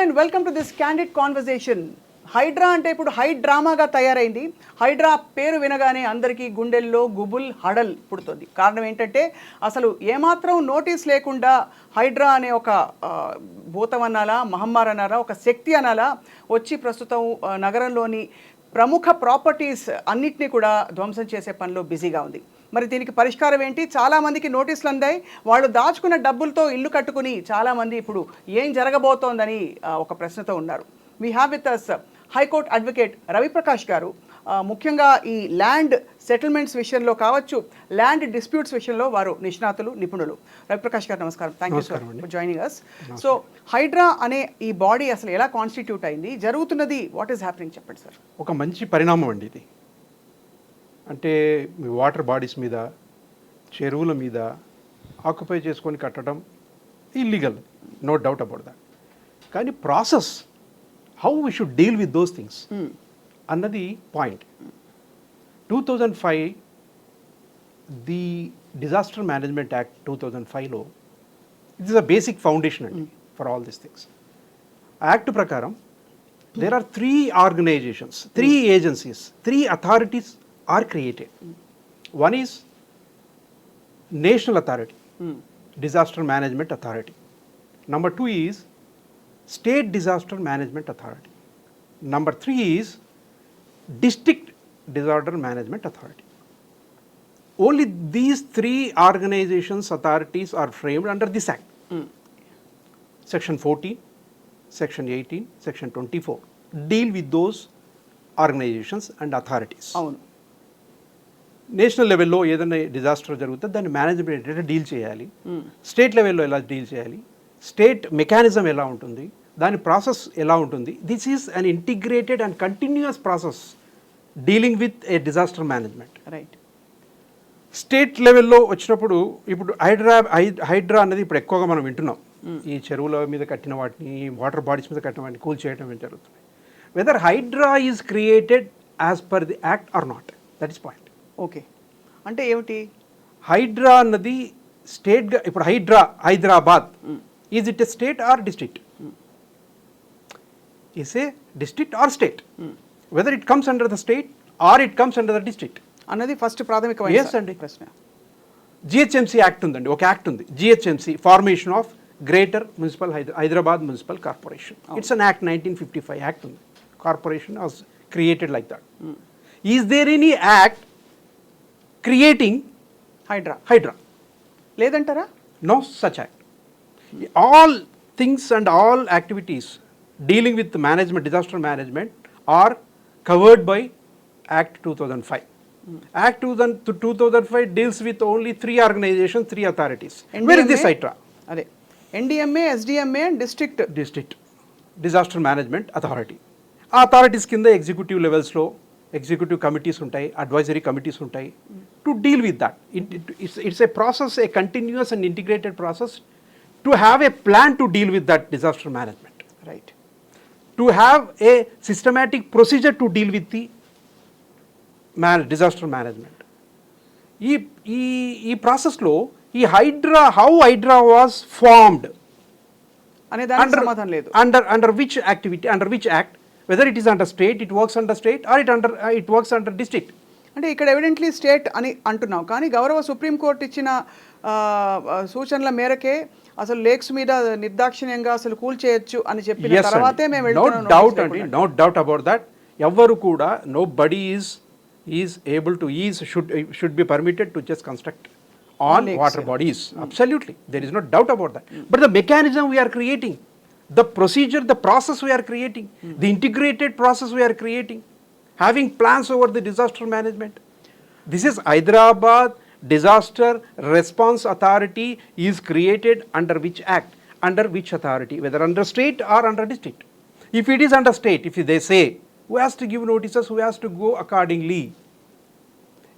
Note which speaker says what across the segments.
Speaker 1: And welcome to this candid conversation. Hydraa అంటే ఇప్పుడు డ్రామాగా తయారైంది. హైడ్రా పేరు వినగానే అందరికీ గుండెల్లో గుబుల్ హడల్ పుడుతుంది. కారణం ఏంటంటే అసలు ఏమాత్రం నోటీస్ లేకుండా హైడ్రా అనే ఒక భూతం అనాలా, మహమ్మారి అనాలా, ఒక శక్తి అనాలా వచ్చి ప్రస్తుతం నగరంలోని ప్రముఖ ప్రాపర్టీస్ అన్నిటినీ కూడా ధ్వంసం చేసే పనిలో బిజీగా ఉంది. మరి దీనికి పరిష్కారం ఏంటి? చాలామందికి నోటీసులు అందాయి. వాళ్ళు దాచుకున్న డబ్బులతో ఇల్లు కట్టుకుని చాలామంది ఇప్పుడు ఏం జరగబోతోందని ఒక ప్రశ్నతో ఉన్నారు. We have with us high court advocate Raviprakash గారు. ముఖ్యంగా ఈ ల్యాండ్ సెటిల్మెంట్స్ విషయంలో కావచ్చు, ల్యాండ్ డిస్ప్యూట్స్ విషయంలో వారు నిపుణులు. రవిప్రకాష్ గారు నమస్కారం. Thank you sir for joining us. So Hydraa అనే ఈ బాడీ అసలు ఎలా కాన్స్టిట్యూట్ అయింది, జరుగుతున్నది వాట్ ఈస్ హ్యాపెనింగ్ చెప్పండి సార్.
Speaker 2: ఒక మంచి పరిణామం అండి ఇది. అంటే వాటర్ బాడీస్ మీద, చెరువుల మీద ఆక్యుపై చేసుకొని కట్టడం illegal, no doubt about that. కానీ process how we should deal with those things అన్నది point. 2005 the disaster management act 2005లో it is a basic foundation అండి ఫర్ ఆల్ దీస్ థింగ్స్. ఆ యాక్ట్ ప్రకారం there are 3 organizations, 3 agencies, 3 authorities are created. One is National Authority, Disaster Management Authority. Number 2 is State Disaster Management Authority. Number 3 is District Disaster Management Authority. Only these 3 organizations, authorities are framed under this act. Section 14, Section 18, Section 24 deal with those organizations and authorities.
Speaker 1: అవును.
Speaker 2: National లెవెల్లో ఏదైనా disaster జరుగుతుంది దాన్ని management deal చేయాలి. State లెవెల్లో ఎలా deal చేయాలి, state mechanism ఎలా ఉంటుంది, దాని ప్రాసెస్ ఎలా ఉంటుంది. This is an integrated and continuous process dealing with a disaster management.
Speaker 1: Right.
Speaker 2: State లెవెల్లో వచ్చినప్పుడు ఇప్పుడు హైడ్రా అన్నది ఇప్పుడు ఎక్కువగా మనం వింటున్నాం. ఈ చెరువుల మీద కట్టిన వాటిని, వాటర్ బాడీస్ మీద కట్టిన వాటిని కూల్ చేయడం జరుగుతుంది. Whether Hydraa is created as per the act or not, that is point.
Speaker 1: Okay, అంటే ఏమిటి
Speaker 2: హైడ్రా అన్నది స్టేట్గా ఇప్పుడు Hyderabad is it a state or district? Is a district or state? Whether it comes under the state or it comes under the district
Speaker 1: అన్నది first ప్రాథమికమైన
Speaker 2: అండి ప్రశ్న. GHMC act ఉందండి, ఒక యాక్ట్ ఉంది, GHMC, formation of greater municipal Hyderabad municipal corporation. It's an act, 1955 act ఉంది. Corporation was created like that. Is there any act creating HYDRAA?
Speaker 1: లేదంటారా?
Speaker 2: No such act. All things and all activities dealing with management, disaster management are covered by act 2005. Act 2005 deals with only 3 organizations, 3 authorities. Where is this HYDRA?
Speaker 1: అదే NDMA, SDMA and District
Speaker 2: Disaster Management Authority. ఆ authorities కింద executive లెవెల్స్లో executive committees ఉంటాయి, advisory committees ఉంటాయి to deal with that. It's a process, a continuous and integrated process to have a plan to deal with that disaster management.
Speaker 1: Right.
Speaker 2: To have a systematic procedure to deal with the disaster management. ఈ ప్రాసెస్లో ఈ how Hydraa was formed
Speaker 1: అనే దానికి సమాధానం లేదు.
Speaker 2: Under which activity, under which act, whether it is under state, it works under state or it works under district.
Speaker 1: అంటే ఇక్కడ evidently state అని అంటున్నాం, కానీ గౌరవ సుప్రీంకోర్టు ఇచ్చిన సూచనల మేరకే అసలు లేక్స్ మీద నిర్దాక్షిణ్యంగా అసలు కూల్ చేయొచ్చు అని చెప్పిన తర్వాతే మేము వెళ్తున్నాం.
Speaker 2: No doubt about that. ఎవ్వరు కూడా nobody is able to should be permitted to just construct on water bodies. Absolutely, there is no doubt about that. But the mechanism we are creating, the procedure, the process we are creating, the integrated process we are creating, having plans over the disaster management. This is Hyderabad Disaster Response Authority is created under which act, under which authority, whether under state or under district. If it is under state, if they say who has to give notices, who has to go accordingly.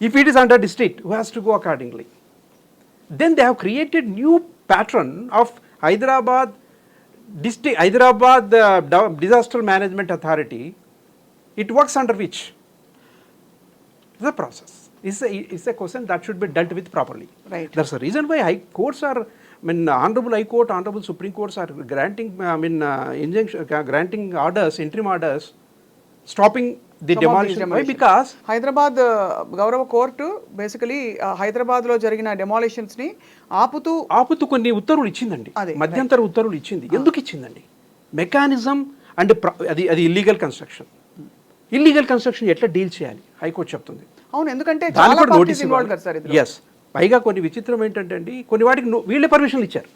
Speaker 2: If it is under district, who has to go accordingly. Then they have created new pattern of Hyderabad Disaster Management Authority. It works under which? The process is a question that should be dealt with properly.
Speaker 1: Right.
Speaker 2: That's the reason why high courts are Honorable High Court, Honorable Supreme Courts are granting, injunction, granting orders, interim orders, stopping the
Speaker 1: Some of these
Speaker 2: demolition. Why?
Speaker 1: demolitions.
Speaker 2: Because
Speaker 1: Hyderabad గౌరవ court basically హైదరాబాద్లో జరిగిన డెమాలిషన్స్ని ఆపుతూ
Speaker 2: కొన్ని ఉత్తర్వులు ఇచ్చిందండి,
Speaker 1: అదే,
Speaker 2: మధ్యంతర ఉత్తర్వులు ఇచ్చింది. ఎందుకు ఇచ్చిందండి? మెకానిజం అండ్ అది ఇల్లీగల్ కన్స్ట్రక్షన్. ఇల్లీగల్ కన్స్ట్రక్షన్ ఎట్లా డీల్ చేయాలి హైకోర్టు చెప్తుంది.
Speaker 1: అవును, ఎందుకంటే
Speaker 2: దానికి
Speaker 1: చాలా
Speaker 2: కూడా
Speaker 1: parties
Speaker 2: నోటీస్
Speaker 1: involved కదా సార్ ఇందులో.
Speaker 2: ఎస్. పైగా కొన్ని విచిత్రం ఏంటంటే అండి, కొన్ని వాటికి వీళ్ళే పర్మిషన్లు ఇచ్చారు.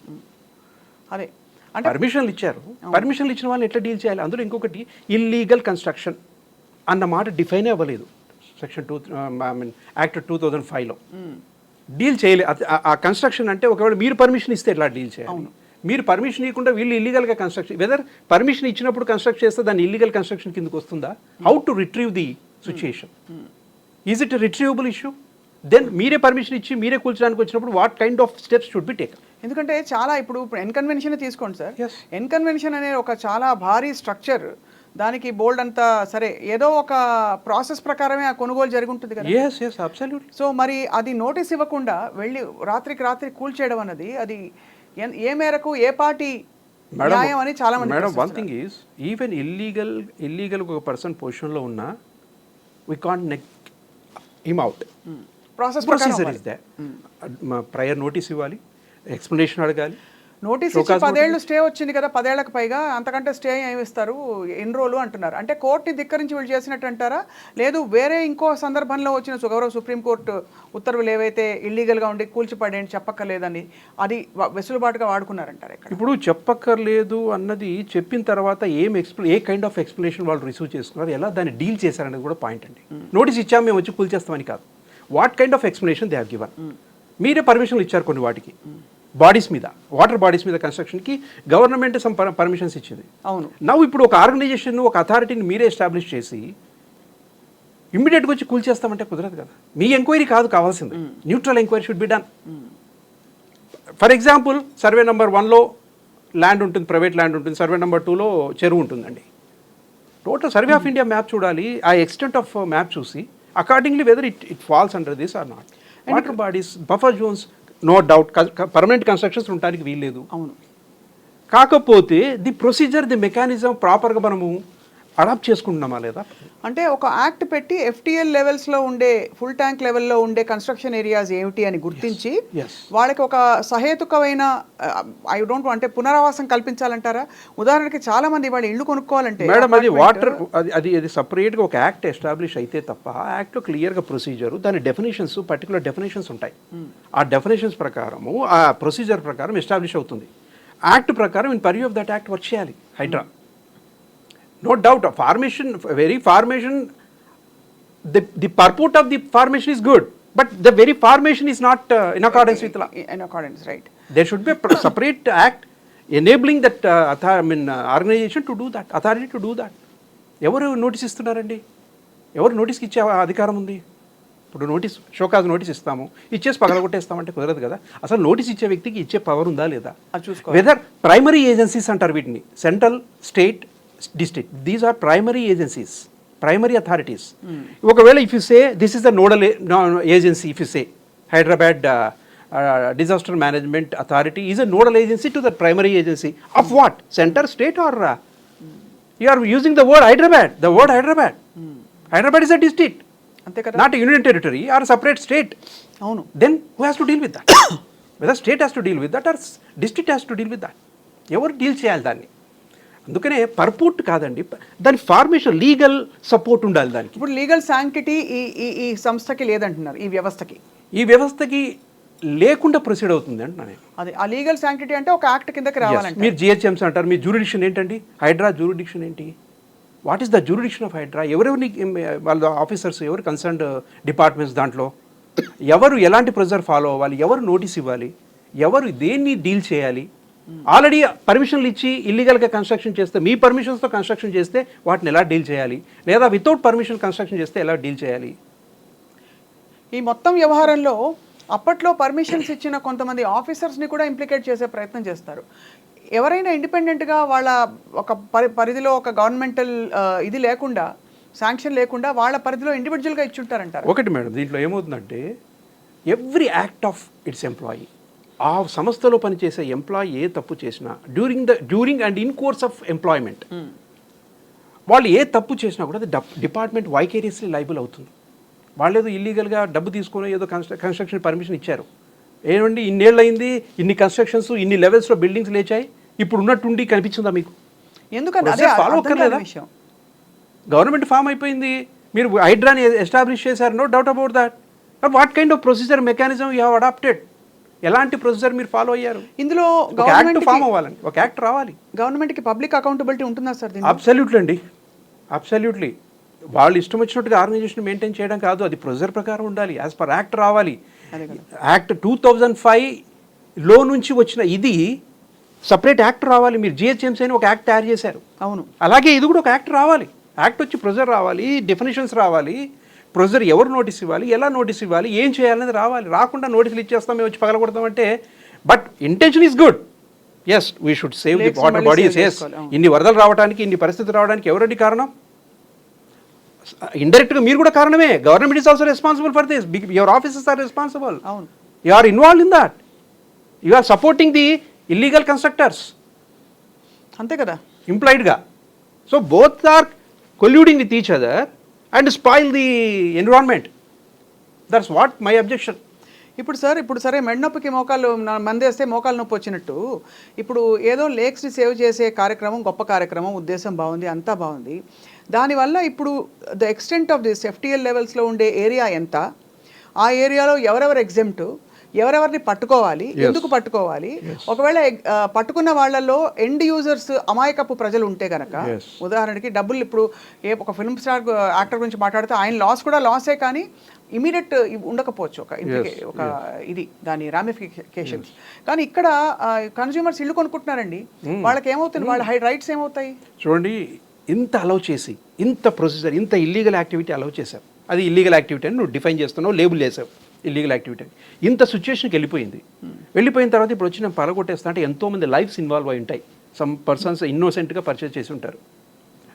Speaker 1: అదే అంటే
Speaker 2: పర్మిషన్లు ఇచ్చారు. పర్మిషన్లు ఇచ్చిన వాళ్ళని ఎట్లా డీల్ చేయాలి? అందులో ఇంకొకటి ఇల్లీగల్ కన్స్ట్రక్షన్ అన్న మాట డిఫైన్ అవ్వలేదు సెక్షన్ యాక్ట్ 2005లో. డీల్ చేయలేదు. ఆ కన్స్ట్రక్షన్ అంటే ఒకవేళ మీరు పర్మిషన్ ఇస్తే ఎట్లా డీల్ చేయాలి? మీరు పర్మిషన్ ఇవ్వకుండా వీళ్ళు ఇల్లీగల్గా కన్స్ట్రక్షన్, వెదర్ పర్మిషన్ ఇచ్చినప్పుడు కన్స్ట్రక్ట్ చేస్తే దాన్ని ఇల్లీగల్ కన్స్ట్రక్షన్ కిందకి వస్తుందా? How to retrieve the situation? Is it retrievable issue? Then మీరే పర్మిషన్ ఇచ్చి మీరే కూల్చడానికి వచ్చినప్పుడు what kind of steps should be taken?
Speaker 1: ఎందుకంటే చాలా ఇప్పుడు ఎన్కన్వెన్షన్ తీసుకోండి సార్.
Speaker 2: Yes.
Speaker 1: ఎన్కన్వెన్షన్ అనే ఒక చాలా భారీ స్ట్రక్చర్, దానికి బోల్డ్ అంతా సరే ఏదో ఒక ప్రాసెస్ ప్రకారమే ఆ కొనుగోలు జరిగి ఉంటుంది కదా.
Speaker 2: Yes yes absolutely.
Speaker 1: సో మరి అది నోటీస్ ఇవ్వకుండా వెళ్ళి రాత్రికి రాత్రి కూల్చేయడం అన్నది అది ఏ మేరకు ఏ పార్టీ న్యాయం అని చాలా మంది
Speaker 2: madam, one thing is even illegal ఒక పర్సన్ పొజిషన్లో ఉన్నా we can't neck him out.
Speaker 1: Process
Speaker 2: procedure is they. Prior notice ఇవ్వాలి, ఎక్స్ప్లెనేషన్ అడగాలి.
Speaker 1: నోటీస్ ఇచ్చి 10 ఏళ్ళు స్టే వచ్చింది కదా, 10 ఏళ్లకు పైగా, అంతకంటే స్టే ఏమి ఇస్తారు, ఎన్ని రోజులు అంటున్నారు. అంటే కోర్టుని ధిక్కరించి వీళ్ళు చేసినట్టు అంటారా? లేదు వేరే ఇంకో సందర్భంలో వచ్చిన గౌరవ సుప్రీంకోర్టు ఉత్తర్వులు ఏవైతే ఇల్లీగల్గా ఉండి కూల్చిపడేయండి చెప్పక్కర్లేదని అది వెసులుబాటుగా వాడుకున్నారంటారు ఇక్కడ?
Speaker 2: ఇప్పుడు చెప్పక్కర్లేదు అన్నది చెప్పిన తర్వాత ఏ కైండ్ ఆఫ్ ఎక్స్ప్లెనేషన్ వాళ్ళు రిసీవ్ చేసుకున్నారు, ఎలా దాన్ని డీల్ చేశారనేది కూడా పాయింట్ అండి. నోటీస్ ఇచ్చాము మేము వచ్చి కూల్చేస్తామని కాదు. What kind of explanation they have given? మీరే పర్మిషన్లు ఇచ్చారు కొన్ని వాటికి, బాడీస్ మీద, వాటర్ బాడీస్ మీద కన్స్ట్రక్షన్కి గవర్నమెంట్ సమ్ పర్మిషన్స్ ఇచ్చింది.
Speaker 1: అవును.
Speaker 2: నవ్వు ఇప్పుడు ఒక ఆర్గనైజేషన్, ఒక అథారిటీని మీరే ఎస్టాబ్లిష్ చేసి ఇమ్మీడియట్గా వచ్చి కూల్చేస్తామంటే కుదరదు కదా. మీ ఎంక్వైరీ కాదు కావాల్సింది, neutral enquiry should be done. For example, survey number 1లో ల్యాండ్ ఉంటుంది, ప్రైవేట్ ల్యాండ్ ఉంటుంది, సర్వే నెంబర్ 2లో చెరువు ఉంటుందండి. Total survey of India map చూడాలి, ఆ ఎక్స్టెంట్ ఆఫ్ మ్యాప్ చూసి accordingly whether it falls under this or not. Water bodies, buffer zones, no doubt permanent constructions ఉండడానికి వీల్లేదు.
Speaker 1: అవును.
Speaker 2: కాకపోతే ది ప్రొసీజర్, ది మెకానిజం ప్రాపర్గా మనము అడాప్ట్ చేసుకుంటున్నామా లేదా?
Speaker 1: అంటే ఒక యాక్ట్ పెట్టి FTL లెవెల్స్లో ఉండే, ఫుల్ ట్యాంక్ లెవెల్లో ఉండే కన్స్ట్రక్షన్ ఏరియాస్ ఏమిటి అని గుర్తించి వాళ్ళకి ఒక సహేతుకమైన ఐ డోంట్ అంటే పునరావాసం కల్పించాలంటారా? ఉదాహరణకి చాలా మంది వాళ్ళు ఇల్లు కొనుక్కోవాలంటే
Speaker 2: మేడం, అది వాటర్ అది సపరేట్గా ఒక యాక్ట్ ఎస్టాబ్లిష్ అయితే తప్ప ఆ యాక్ట్లో క్లియర్గా ప్రొసీజరు, దాని డెఫినేషన్స్, పర్టికులర్ డెఫినేషన్స్ ఉంటాయి. ఆ డెఫినేషన్స్ ప్రకారము, ఆ ప్రొసీజర్ ప్రకారం ఎస్టాబ్లిష్ అవుతుంది. యాక్ట్ ప్రకారం in purview of that act work చేయాలి Hydraa. No doubt, formation, the purport of the formation is good, but the very formation is not in accordance with law.
Speaker 1: In accordance, right.
Speaker 2: There should be a separate act enabling that organization to do that, authority to do that. ఎవరు notice ఇస్తున్నారండి? ఎవరు నోటీస్కి ఇచ్చే అధికారం ఉంది? ఇప్పుడు show cause notice ఇస్తాము, ఇచ్చేసి పగలగొట్టేస్తామంటే కుదరదు కదా. అసలు నోటీస్ ఇచ్చే వ్యక్తికి ఇచ్చే పవర్ ఉందా లేదా? వెదర్ ప్రైమరీ ఏజెన్సీస్ అంటారు వీటిని, central, state, district, these are primary agencies, primary authorities. ఒకవేళ if you say this is the nodal agency, if you say Hyderabad disaster management authority is a nodal agency to the primary agency of what? Center, state, or you are using the word Hyderabad. The word Hyderabad. Hyderabad is a district,
Speaker 1: అంతే కదా,
Speaker 2: not a union territory or a separate state.
Speaker 1: అవును.
Speaker 2: Then who has to deal with that? Whether state has to deal with that or district has to deal with that. ఎవరు deal చేయాలి దాన్ని? అందుకనే పర్పోర్ట్ కాదండి, దాని formation, legal support ఉండాలి దానికి.
Speaker 1: ఇప్పుడు లీగల్ శాంక్టిటీ ఈ సంస్థకి లేదంటున్నారు, ఈ వ్యవస్థకి
Speaker 2: లేకుండా ప్రొసీడ్ అవుతుంది అంటున్నా నేను.
Speaker 1: అది ఆ లీగల్ శాంక్టిటీ అంటే ఒక యాక్ట్ కిందకి రావాలంటే.
Speaker 2: మీరు GHMs అంటారు, మీ జ్యూరిడిక్షన్ ఏంటండి? హైడ్రా జ్యూరిడిక్షన్ ఏంటి? What is the jurisdiction of Hydraa? ఎవరెవరిని వాళ్ళ ఆఫీసర్స్, ఎవరు కన్సర్న్డ్ డిపార్ట్మెంట్స్, దాంట్లో ఎవరు ఎలాంటి ప్రొసీజర్ ఫాలో అవ్వాలి, ఎవరు నోటీస్ ఇవ్వాలి, ఎవరు దేన్ని డీల్ చేయాలి? ఆల్రెడీ పర్మిషన్లు ఇచ్చి ఇల్లీగల్గా కన్స్ట్రక్షన్ చేస్తే, మీ పర్మిషన్స్తో కన్స్ట్రక్షన్ చేస్తే వాటిని ఎలా డీల్ చేయాలి, లేదా వితౌట్ పర్మిషన్ కన్స్ట్రక్షన్ చేస్తే ఎలా డీల్ చేయాలి?
Speaker 1: ఈ మొత్తం వ్యవహారంలో అప్పట్లో పర్మిషన్స్ ఇచ్చిన కొంతమంది ఆఫీసర్స్ని కూడా ఇంప్లికేట్ చేసే ప్రయత్నం చేస్తారు. ఎవరైనా ఇండిపెండెంట్గా వాళ్ళ ఒక పరిధిలో ఒక గవర్నమెంటల్ ఇది లేకుండా, శాంక్షన్ లేకుండా వాళ్ళ పరిధిలో ఇండివిజువల్గా ఇచ్చుంటారంటారు.
Speaker 2: ఒకటి మేడం, దీంట్లో ఏమవుతుందంటే every act of it's employee ఆ సంస్థలో పనిచేసే ఎంప్లాయీ ఏ తప్పు చేసినా during and in course of employment వాళ్ళు ఏ తప్పు చేసినా కూడా అది డిపార్ట్మెంట్ వైకేరియస్లీ లైబుల్ అవుతుంది. వాళ్ళు ఏదో ఇల్లీగల్గా డబ్బు తీసుకొని ఏదో కన్స్ట్రక్షన్ పర్మిషన్ ఇచ్చారు, ఏమండి ఇన్నేళ్ళు అయింది, ఇన్ని కన్స్ట్రక్షన్స్ ఇన్ని లెవెల్స్లో బిల్డింగ్స్ లేచాయి, ఇప్పుడు ఉన్నట్టుండి కనిపించిందా మీకు?
Speaker 1: ఎందుకంటే
Speaker 2: ఫాలో అక్కర్లేదా? గవర్నమెంట్ ఫామ్ అయిపోయింది, మీరు హైడ్రాని ఎస్టాబ్లిష్ చేశారు, no doubt about that. What kind of procedure mechanism you have adapted? ఎలాంటి ప్రొసీజర్ మీరు ఫాలో అయ్యారు?
Speaker 1: ఇందులో
Speaker 2: యాక్ట్ ఫామ్ అవ్వాలండి, ఒక యాక్ట్ రావాలి.
Speaker 1: గవర్నమెంట్కి పబ్లిక్ అకౌంటబిలిటీ ఉంటుందా సార్?
Speaker 2: అబ్సల్యూట్లీ అండి, అబ్సల్యూట్లీ. వాళ్ళు ఇష్టం వచ్చినట్టుగా ఆర్గనైజేషన్ మెయింటైన్ చేయడం కాదు, అది ప్రొసీజర్ ప్రకారం ఉండాలి, యాజ్ పర్ యాక్ట్ రావాలి. యాక్ట్ 2005లో నుంచి వచ్చిన ఇది సపరేట్ యాక్ట్ రావాలి. మీరు జిహెచ్ఎంసీ అని ఒక యాక్ట్ తయారు చేశారు,
Speaker 1: అవును,
Speaker 2: అలాగే ఇది కూడా ఒక యాక్ట్ రావాలి. యాక్ట్ వచ్చి ప్రొసీజర్ రావాలి, డెఫినేషన్స్ రావాలి, ప్రొసీజర్ ఎవరు నోటీస్ ఇవ్వాలి, ఎలా నోటీస్ ఇవ్వాలి, ఏం చేయాలనేది రావాలి. రాకుండా నోటీసులు ఇచ్చేస్తాం, మేము వచ్చి పగలగొడతామంటే, but intention is good. Yes, we should save the water bodies. Yes, ఇన్ని వరదలు రావడానికి, ఇన్ని పరిస్థితులు రావడానికి ఎవరండి కారణం? ఇండైరెక్ట్గా మీరు కూడా కారణమే. Government is also responsible for this. Your offices are responsible.
Speaker 1: అవును,
Speaker 2: you are involve in that. You are supporting the illegal constructors,
Speaker 1: అంతే కదా,
Speaker 2: ఇంప్లాయిడ్గా. So both are colluding with each other and spoil the environment. That's what my objection.
Speaker 1: ఇప్పుడు సరే మెడనొప్పికి మోకాలు మందేస్తే మోకాలు నొప్పి వచ్చినట్టు, ఇప్పుడు ఏదో లేక్స్ని సేవ్ చేసే కార్యక్రమం గొప్ప కార్యక్రమం, ఉద్దేశం బాగుంది, అంతా బాగుంది. దానివల్ల ఇప్పుడు the extent of this FTL లెవెల్స్లో ఉండే ఏరియా ఎంత, ఆ ఏరియాలో ఎవరెవరు ఎగ్జెంప్ట్, ఎవరెవరిని పట్టుకోవాలి, ఎందుకు పట్టుకోవాలి, ఒకవేళ పట్టుకున్న వాళ్ళల్లో ఎండ్ యూజర్స్ అమాయకపు ప్రజలు ఉంటే కనుక, ఉదాహరణకి డబ్బులు ఇప్పుడు ఒక ఫిల్మ్ స్టార్ యాక్టర్ గురించి మాట్లాడితే ఆయన లాస్ కూడా లాసే, కానీ ఇమీడియట్ ఉండకపోవచ్చు ఒక ఇది దాని రామిఫికేషన్స్. కానీ ఇక్కడ కన్స్యూమర్స్ ఇల్లు కొనుక్కుంటున్నారండి, వాళ్ళకి ఏమవుతుంది, వాళ్ళ రైట్స్ ఏమవుతాయి?
Speaker 2: చూడండి, ఇంత అలౌ చేసి, ఇంత ప్రొసీజర్, ఇంత ఇల్లీగల్ యాక్టివిటీ అలౌ చేశారు. అది ఇల్లీగల్ యాక్టివిటీ అని నువ్వు డిఫైన్ చేస్తున్నావు, లేబుల్ చేసావు ఇల్లీగల్ యాక్టివిటీ. ఇంత సిచ్యువేషన్కి వెళ్ళిపోయిన తర్వాత ఇప్పుడు వచ్చి నేను పరగొట్టేస్తా అంటే ఎంతోమంది లైఫ్స్ ఇన్వాల్వ్ అయి ఉంటాయి. సమ్ పర్సన్స్ ఇన్నోసెంట్గా పర్చేస్ చేసి ఉంటారు.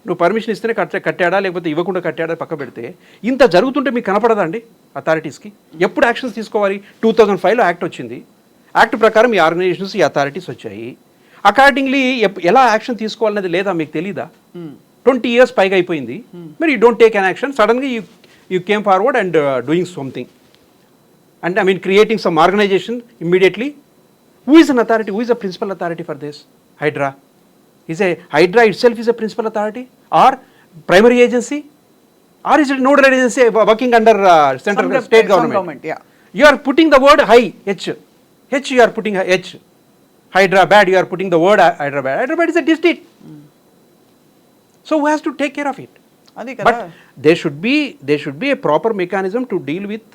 Speaker 2: నువ్వు పర్మిషన్ ఇస్తేనే కట్టాడా లేకపోతే ఇవ్వకుండా కట్టాడా పక్క పెడితే, ఇంత జరుగుతుంటే మీకు కనపడదా అండి అథారిటీస్కి? ఎప్పుడు యాక్షన్స్ తీసుకోవాలి? 2005లో యాక్ట్ వచ్చింది, యాక్ట్ ప్రకారం ఈ ఆర్గనైజేషన్స్, ఈ అథారిటీస్ వచ్చాయి. అకార్డింగ్లీ ఎలా యాక్షన్ తీసుకోవాలనేది లేదా మీకు తెలీదా? 20 years పైగా అయిపోయింది, మరి you don't take an action. సడన్గా you came forward and doing something. And I mean creating some organization immediately. Who is an authority? Who is a principal authority for this? Hydra. Hydra itself is a principal authority or primary agency? Or is it nodal agency working under central state government?
Speaker 1: Yeah.
Speaker 2: You are putting the word high, H you are putting H. Hydra bad, you are putting the word Hydra bad. Hydra bad is a district. So who has to take care of it? But there should be a proper mechanism to deal with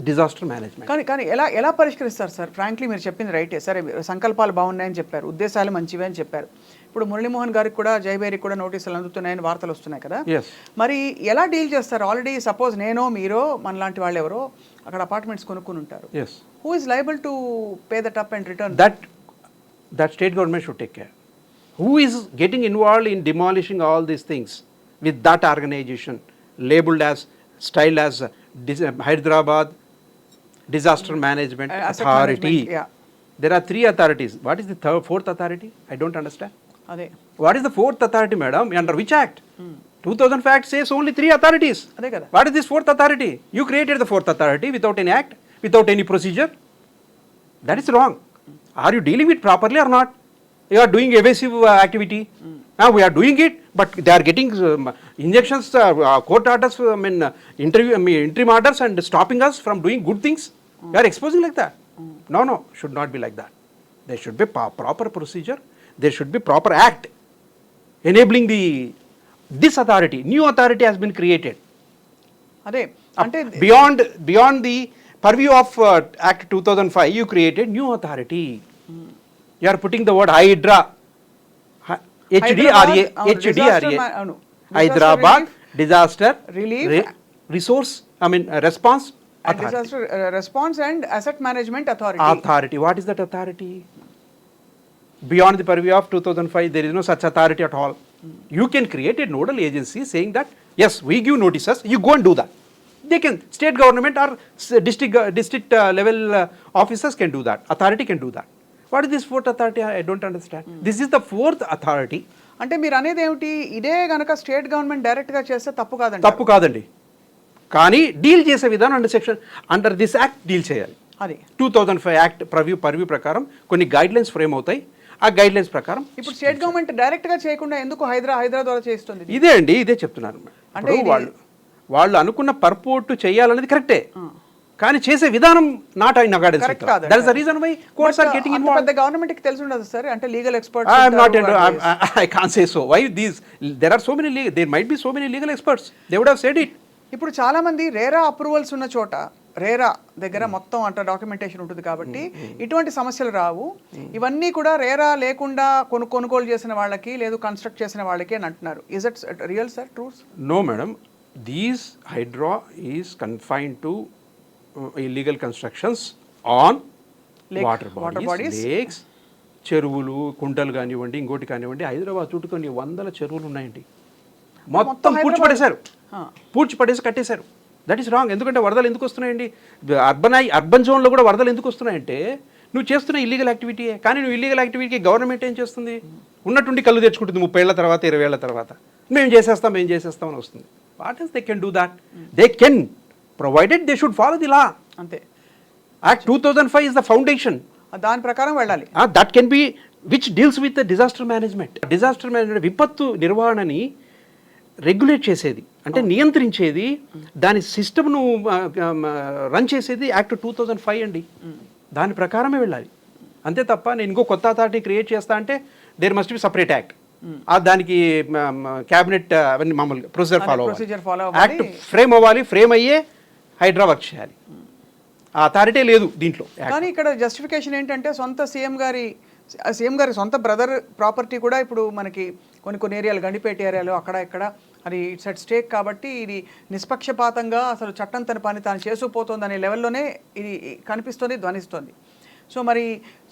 Speaker 2: disaster management.
Speaker 1: కానీ ఎలా పరిష్కరిస్తారు sir? Frankly మీరు చెప్పింది రైటే, సరే సంకల్పాలు బాగున్నాయని చెప్పారు, ఉద్దేశాలు మంచివే అని చెప్పారు. ఇప్పుడు మురళీమోహన్ గారికి కూడా, జయబేరికి కూడా నోటీసులు అందుతున్నాయని వార్తలు వస్తున్నాయి కదా, మరి ఎలా డీల్ చేస్తారు? ఆల్రెడీ సపోజ్ నేనో మీరో మనలాంటి వాళ్ళు ఎవరో అక్కడ అపార్ట్మెంట్స్ కొనుక్కుని ఉంటారు. Who is liable to pay that up and return?
Speaker 2: That state government should take care. Who is getting involved in demolishing all these things with that organization labeled as, styled as Hyderabad Disaster Management Authority. There are 3 authorities. What is the fourth authority? I don't understand. What is the fourth authority, madam? Under which act? 2005 Act says only 3 authorities. What is this fourth authority? You created the fourth authority without any act, without any procedure. That is wrong. Are you dealing with properly or not? You are doing evasive activity. Now we are doing it, but they are getting injunctions, court orders, interim orders, and stopping us from doing good things. They are exposing like that. No, should not be like that. There should be proper procedure. There should be proper act enabling this authority. New authority has been created. Beyond the purview of Act 2005, you created new authority. You are putting the word Hydra. HDRA. Hyderabad Disaster Relief Resource, Response Authority.
Speaker 1: Disaster Response and Asset Management Authority.
Speaker 2: What is that authority? Beyond the purview of 2005, there is no such authority at all. You can create a nodal agency saying that, yes, we give notices, you go and do that. They can, state government or district level officers can do that. Authority can do that. What is this fourth authority? I don't understand. This is the fourth authority.
Speaker 1: అంటే మీరు అనేది ఏమిటి, ఇదే గనక state government డైరెక్ట్గా చేస్తే తప్పు కాదండి?
Speaker 2: తప్పు కాదండి, కానీ డీల్ చేసే విధానం అండర్ దిస్ యాక్ట్ డీల్ చేయాలి.
Speaker 1: అది
Speaker 2: 2005 యాక్ట్ పర్వ్యూ ప్రకారం కొన్ని గైడ్లైన్స్ ఫ్రేమ్ అవుతాయి. ఆ గైడ్లైన్స్ ప్రకారం
Speaker 1: ఇప్పుడు స్టేట్ గవర్నమెంట్ డైరెక్ట్గా చేయకుండా ఎందుకు హైదరాబాద్ ద్వారా చేస్తుంది?
Speaker 2: ఇదే చెప్తున్నాను. అంటే వాళ్ళు అనుకున్న పర్పోర్ట్ చేయాలనేది కరెక్టే, కానీ చేసే విధానం not in accordance. That is the reason why courts are getting involved.
Speaker 1: పెద్ద గవర్నమెంట్ కి తెలిసి ఉండదు సార్, అంటే legal experts.
Speaker 2: I can't say so. Why these? There are so many there might be so many legal experts. They would have said it.
Speaker 1: ఇప్పుడు చాలా మంది RERA approvals ఉన్న చోట, రేరా దగ్గర మొత్తం అంటే డాక్యుమెంటేషన్ ఉంటుంది కాబట్టి ఇటువంటి సమస్యలు రావు. ఇవన్నీ కూడా రేరా లేకుండా కొనుగోలు చేసిన వాళ్ళకి లేదు కన్స్ట్రక్ట్ చేసిన వాళ్ళకి అని అంటున్నారు. Is it real sir, ట్రూస్?
Speaker 2: No madam, these hydra is confined to illegal constructions on water bodies, lakes, చెరువులు, కుంటలు కానివ్వండి, ఇంకోటి కానివ్వండి. హైదరాబాద్ చుట్టూ కొన్ని వందల చెరువులు ఉన్నాయండి, మొత్తం పూడ్చిపడేసి కట్టేశారు. That is wrong. ఎందుకంటే వరదలు ఎందుకు వస్తున్నాయండి? అర్బన్ జోన్లో కూడా వరదలు ఎందుకు వస్తున్నాయంటే నువ్వు చేస్తున్న ఇల్లీగల్ యాక్టివిటీయే. కానీ నువ్వు ఇల్లీగల్ యాక్టివిటీకి గవర్నమెంట్ ఏం చేస్తుంది? ఉన్నట్టుండి కళ్ళు తెచ్చుకుంటుంది 30 ఏళ్ల తర్వాత, 20 ఏళ్ల తర్వాత. మేము చేసేస్తాం అని వస్తుంది. What is they can do that? They can, provided they should follow the law.
Speaker 1: అంతే.
Speaker 2: Act 2005 is the foundation.
Speaker 1: దాని ప్రకారం వెళ్ళాలి.
Speaker 2: That can be which deals with disaster management. విపత్తు నిర్వహణని రెగ్యులేట్ చేసేది, అంటే నియంత్రించేది, దాని సిస్టమ్ను రన్ చేసేది యాక్ట్ 2005 అండి. దాని ప్రకారమే వెళ్ళాలి. అంతే తప్ప నేను ఇంకో కొత్త అథారిటీ క్రియేట్ చేస్తా అంటే there must be separate act. దానికి క్యాబినెట్ అవన్నీ మామూలుగా ప్రొసీజర్ ఫాలో అవ్వాలి. యాక్ట్ ఫ్రేమ్ అవ్వాలి, ఫ్రేమ్ అయ్యే హైడ్రా వర్క్ చేయాలి. ఆ అథారిటీ లేదు దీంట్లో.
Speaker 1: కానీ ఇక్కడ జస్టిఫికేషన్ ఏంటంటే సొంత సీఎం గారి సొంత బ్రదర్ ప్రాపర్టీ కూడా ఇప్పుడు మనకి కొన్ని ఏరియాలు, గండిపేట ఏరియాలో అక్కడ ఇక్కడ అది ఇట్స్ అట్ స్టేక్ కాబట్టి ఇది నిష్పక్షపాతంగా అసలు చట్టం తన పని తాను చేసుకుపోతుంది అనే లెవెల్లోనే ఇది కనిపిస్తుంది, ధ్వనిస్తుంది. సో మరి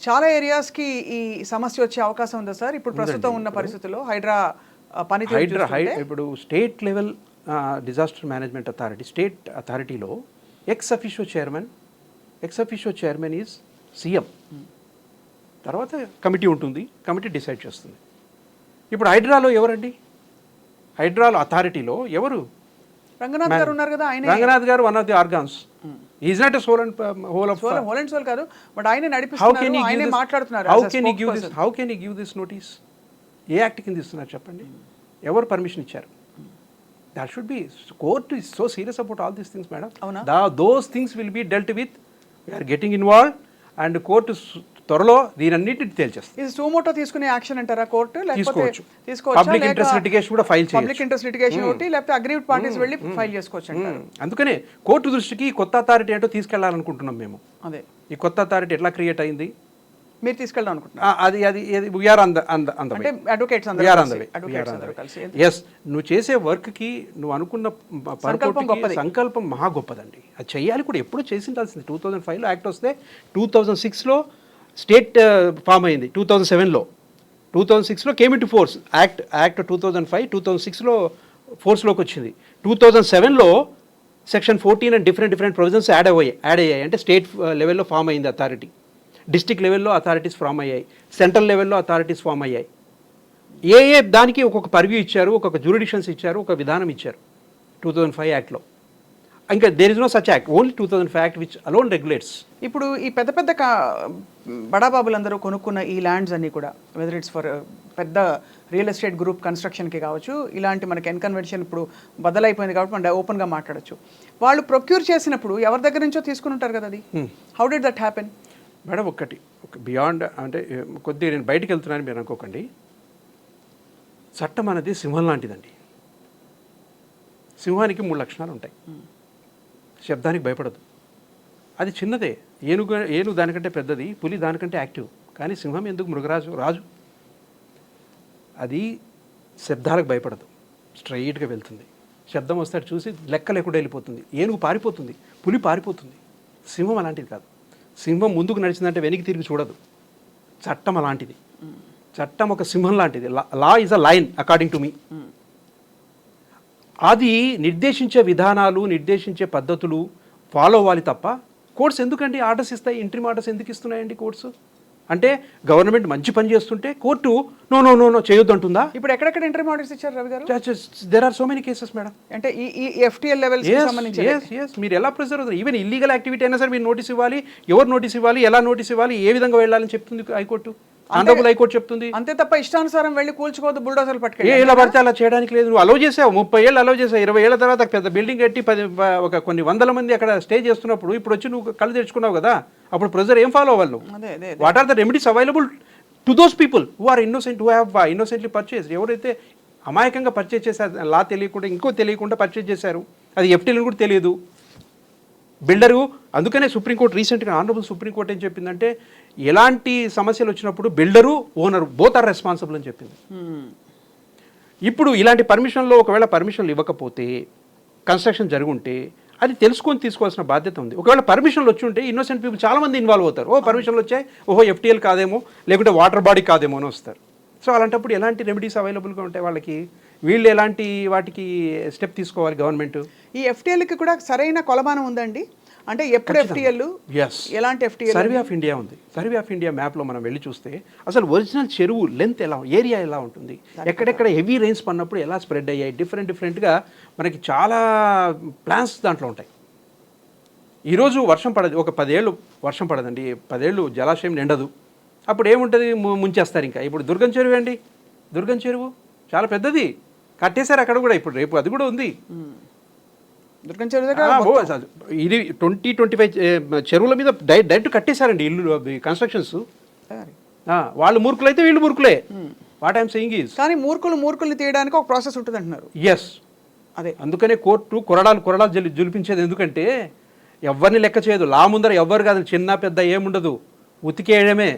Speaker 1: చాలా ఏరియాస్కి ఈ సమస్య వచ్చే అవకాశం ఉందా సార్ ఇప్పుడు ప్రస్తుతం ఉన్న పరిస్థితుల్లో? హైడ్రా
Speaker 2: ఇప్పుడు state level disaster management authority, state అథారిటీలో ex officio chairman is CM. తర్వాత కమిటీ ఉంటుంది, కమిటీ డిసైడ్ చేస్తుంది. ఇప్పుడు హైడ్రాలో ఎవరండి? హైడ్రాలో అథారిటీలో ఎవరు?
Speaker 1: రంగనాథ్ గారు ఉన్నారు కదా.
Speaker 2: రంగనాథ్ గారు one of the organs. Is not a sole and
Speaker 1: sole కాదు, బట్ ఆయనే నడిపిస్తున్నారు, ఆయనే మాట్లాడుతున్నారు.
Speaker 2: How can you give this notice? ఏ యాక్ట్ కింద ఇస్తున్నారు చెప్పండి? ఎవరు పర్మిషన్ ఇచ్చారు? That should be, court is so serious about all these things madam. Those things will be dealt with. We're getting involved and court త్వరలో దీనన్నిటిని తేల్చేస్తుంది.
Speaker 1: ఇది suo motu తీసుకునే యాక్షన్ అంటారా కోర్టు?
Speaker 2: తీసుకోవచ్చు. పబ్లిక్ ఇంట్రెస్ట్ లిటిగేషన్ కూడా ఫైల్ చేయొచ్చు.
Speaker 1: Public interest litigation ఒకటి, లేకపోతే అగ్రీవ్డ్ పార్టీస్ వెళ్ళి ఫైల్ చేసుకోవచ్చు అంటారు.
Speaker 2: అందుకనే కోర్టు దృష్టికి కొత్త అథారిటీ ఏంటో తీసుకెళ్లాలనుకుంటున్నాం మేము.
Speaker 1: అదే
Speaker 2: ఈ కొత్త అథారిటీ ఎట్లా క్రియేట్ అయింది
Speaker 1: మీరు తీసుకెళ్దాం అనుకుంటున్నారు?
Speaker 2: నువ్వు చేసే వర్క్కి నువ్వు అనుకున్న సంకల్పం మహా గొప్పదండి. అది చెయ్యాలి కూడా, ఎప్పుడు చేసిండాల్సింది. 2005లో యాక్ట్ వస్తే 2006లో స్టేట్ ఫామ్ అయింది. 2006లో came in to force act 2005 2006లో ఫోర్స్లోకి వచ్చింది. 2007లో section 14 and different provisions add అయ్యాయి. అంటే స్టేట్ లెవెల్లో ఫామ్ అయింది అథారిటీ, డిస్ట్రిక్ట్ లెవెల్లో అథారిటీస్ ఫామ్ అయ్యాయి, సెంట్రల్ లెవెల్లో అథారిటీస్ ఫామ్ అయ్యాయి. ఏ దానికి ఒక్కొక్క పర్వ్యూ ఇచ్చారు, ఒక్కొక్క జ్యూరిడిక్షన్స్ ఇచ్చారు, ఒక విధానం ఇచ్చారు 2005 యాక్ట్లో. ఇంకా there is no such act, only 2005 act which alone regulates.
Speaker 1: ఇప్పుడు ఈ పెద్ద బడాబాబులందరూ కొనుక్కున్న ఈ ల్యాండ్స్ అన్నీ కూడా, వెదర్ ఇట్స్ ఫర్ పెద్ద రియల్ ఎస్టేట్ గ్రూప్ కన్స్ట్రక్షన్కి కావచ్చు, ఇలాంటి మనకి ఎన్కన్వెన్షన్ ఇప్పుడు బదలైపోయింది కాబట్టి మనం ఓపెన్గా మాట్లాడచ్చు. వాళ్ళు ప్రొక్యూర్ చేసినప్పుడు ఎవరి దగ్గర నుంచో తీసుకుని ఉంటారు కదా, అది how did that happen?
Speaker 2: Madam beyond అంటే కొద్దిగా నేను బయటకు వెళ్తున్నాను మీరు అనుకోకండి. చట్టం అనేది సింహం లాంటిదండి. సింహానికి 3 లక్షణాలు ఉంటాయి. శబ్దానికి భయపడదు, అది చిన్నదే. ఏనుగు దానికంటే పెద్దది, పులి దానికంటే యాక్టివ్. కానీ సింహం ఎందుకు రాజు అది శబ్దాలకు భయపడదు, స్ట్రైట్గా వెళ్తుంది. శబ్దం వస్తే చూసి లెక్క లేకుండా వెళ్ళిపోతుంది. ఏనుగు పారిపోతుంది, పులి పారిపోతుంది. సింహం అలాంటిది కాదు. సింహం ముందుకు నడిచిందంటే వెనక్కి తిరిగి చూడదు. చట్టం అలాంటిది. చట్టం ఒక సింహం లాంటిది. Law is a lion according to me. అది నిర్దేశించే విధానాలు, నిర్దేశించే పద్ధతులు ఫాలో అవ్వాలి తప్ప కోర్ట్స్ ఎందుకండి ఆర్డర్స్ ఇస్తాయి? ఇంట్రీమ్ ఆర్డర్స్ ఎందుకు ఇస్తున్నాయండి కోర్ట్స్? అంటే గవర్నమెంట్ మంచి పని చేస్తుంటే court no no no no చేయొద్దు అంటుందా?
Speaker 1: ఇప్పుడు ఎక్కడెక్కడ ఇంటర్మ్ ఆర్డర్స్ ఇచ్చారు రవి గారు?
Speaker 2: There are so many cases madam.
Speaker 1: అంటే ఈ ఎఫ్టీఎల్ లెవెల్స్ సంబంధించి
Speaker 2: మీరు ఎలా ప్రిజర్వ్ అవుతారు? ఈవెన్ ఇల్లీగల్ యాక్టివిటీ అయినా సరే మీరు నోటీస్ ఇవ్వాలి. ఎవరు నోటీస్ ఇవ్వాలి, ఎలా నోటీస్ ఇవ్వాలి, ఏ విధంగా వెళ్ళాలని చెప్తుంది హైకోర్టు. ఆనరబుల్ హైకోర్టు చెప్తుంది.
Speaker 1: అంతే తప్ప ఇష్టానుసారం వెళ్ళి కూల్చుకోవద్దు, బుల్డోజర్లు పట్టుకెళ్ళి
Speaker 2: ఎలా పడితే అలా చేయడానికి లేదు. నువ్వు అలౌ చేసావు, 30 ఏళ్ళు అలౌ చేసావు, 20 ఏళ్ల తర్వాత పెద్ద బిల్డింగ్ కట్టి ఒక కొన్ని వందల మంది అక్కడ స్టే చేస్తున్నప్పుడు ఇప్పుడు వచ్చి నువ్వు కళ్ళు తెచ్చుకున్నావు కదా, అప్పుడు ప్రెజర్ ఏం ఫాలో అవ్వాలి నువ్వు? What are the remedies available to those people who are innocent, who have innocently purchase? ఎవరైతే అమాయకంగా పర్చేస్ చేశారు, లా తెలియకుండా ఇంకో తెలియకుండా పర్చేస్ చేశారు, అది ఎఫ్టీఎల్ కూడా తెలియదు బిల్డరు. అందుకనే సుప్రీంకోర్టు రీసెంట్గా ఆనరబుల్ సుప్రీంకోర్టు ఏం చెప్పిందంటే ఎలాంటి సమస్యలు వచ్చినప్పుడు builder owner both are responsible అని చెప్పింది. ఇప్పుడు ఇలాంటి పర్మిషన్లో ఒకవేళ పర్మిషన్లు ఇవ్వకపోతే కన్స్ట్రక్షన్ జరుగుంటే అది తెలుసుకొని తీసుకోవాల్సిన బాధ్యత ఉంది. ఒకవేళ పర్మిషన్లు వచ్చి ఉంటే ఇన్నోసెంట్ పీపుల్ చాలామంది ఇన్వాల్వ్ అవుతారు. పర్మిషన్లు వచ్చాయి, ఎఫ్టీఎల్ కాదేమో, లేకుంటే వాటర్ బాడీ కాదేమో అని వస్తారు. సో అలాంటప్పుడు ఎలాంటి రెమెడీస్ అవైలబుల్గా ఉంటాయి వాళ్ళకి? వీళ్ళు ఎలాంటి వాటికి స్టెప్ తీసుకోవాలి గవర్నమెంట్?
Speaker 1: ఈ ఎఫ్టీఎల్కి కూడా సరైన కొలమానం ఉందండి. అంటే ఎప్పుడు ఎఫ్టీఎల్, ఎలాంటి ఎఫ్టీఎల్?
Speaker 2: సర్వే ఆఫ్ ఇండియా ఉంది. సర్వే ఆఫ్ ఇండియా మ్యాప్లో మనం వెళ్ళి చూస్తే అసలు ఒరిజినల్ చెరువు లెంత్ ఎలా, ఏరియా ఎలా ఉంటుంది, ఎక్కడెక్కడ హెవీ రెయిన్స్ పడినప్పుడు ఎలా స్ప్రెడ్ అయ్యాయి, డిఫరెంట్గా మనకి చాలా ప్లాన్స్ దాంట్లో ఉంటాయి. ఈరోజు వర్షం పడదు, ఒక 10 ఏళ్ళు వర్షం పడదండి, 10 ఏళ్ళు జలాశయం నిండదు, అప్పుడు ఏముంటుంది, ముంచేస్తారు. ఇంకా ఇప్పుడు దుర్గం చెరువు అండి, దుర్గం చెరువు చాలా పెద్దది, కట్టేశారు అక్కడ కూడా, ఇప్పుడు రేపు అది కూడా ఉంది.
Speaker 1: దుర్గం చెరువు దగ్గర
Speaker 2: ఇది 20-25 చెరువుల మీద డైరెక్ట్ కట్టేశారండి ఇల్లు, కన్స్ట్రక్షన్స్. వాళ్ళు మూర్ఖులు అయితే వీళ్ళు మూర్ఖులే. వాట్ ఐఎమ్ సెయింగ్ ఈజ్,
Speaker 1: కానీ మూర్ఖుల్ని తీయడానికి ఒక ప్రాసెస్ ఉంటుంది అంటున్నారు.
Speaker 2: ఎస్, అదే అందుకనే కోర్టు కొరడాలు జులిపించేది. ఎందుకంటే ఎవరిని లెక్క చేయదు, లా ముందర ఎవ్వరు కాదు, చిన్న పెద్ద ఏముండదు, ఉతికేయడమే.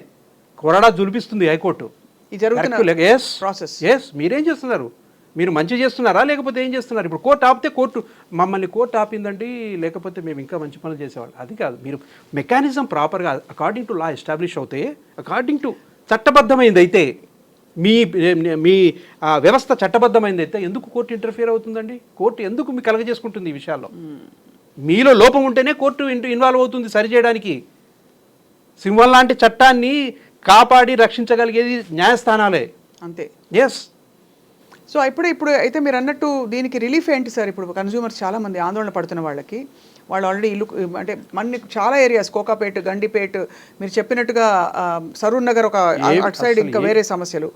Speaker 2: కొరడా జులిపిస్తుంది హైకోర్టు. ఎస్, మీరేం చేస్తున్నారు? మీరు మంచి చేస్తున్నారా లేకపోతే ఏం చేస్తున్నారు? ఇప్పుడు కోర్టు ఆపితే మమ్మల్ని కోర్టు ఆపిందండి, లేకపోతే మేము ఇంకా మంచి పనులు చేసేవాళ్ళు, అది కాదు. మీరు మెకానిజం ప్రాపర్గా అకార్డింగ్ టు లా ఎస్టాబ్లిష్ అవుతే, అకార్డింగ్ టు చట్టబద్ధమైంది అయితే, మీ వ్యవస్థ చట్టబద్ధమైంది అయితే ఎందుకు కోర్టు ఇంటర్ఫియర్ అవుతుందండి? కోర్టు ఎందుకు మీకు కలగజేసుకుంటుంది ఈ విషయాల్లో? మీలో లోపం ఉంటేనే కోర్టు ఇన్వాల్వ్ అవుతుంది సరిచేయడానికి. సింహం లాంటి చట్టాన్ని కాపాడి రక్షించగలిగేది న్యాయస్థానాలే.
Speaker 1: అంతే.
Speaker 2: ఎస్.
Speaker 1: సో ఇప్పుడు అయితే మీరు అన్నట్టు దీనికి రిలీఫ్ ఏంటి సార్? ఇప్పుడు కన్జ్యూమర్స్ చాలామంది ఆందోళన పడుతున్న వాళ్ళకి, వాళ్ళు ఆల్రెడీ ఇల్లు అంటే మనకి చాలా ఏరియాస్, కోకాపేట, గండిపేట, మీరు చెప్పినట్టుగా సరూర్ నగర్ ఒక అటు సైడ్, ఇంకా వేరే సమస్యలు,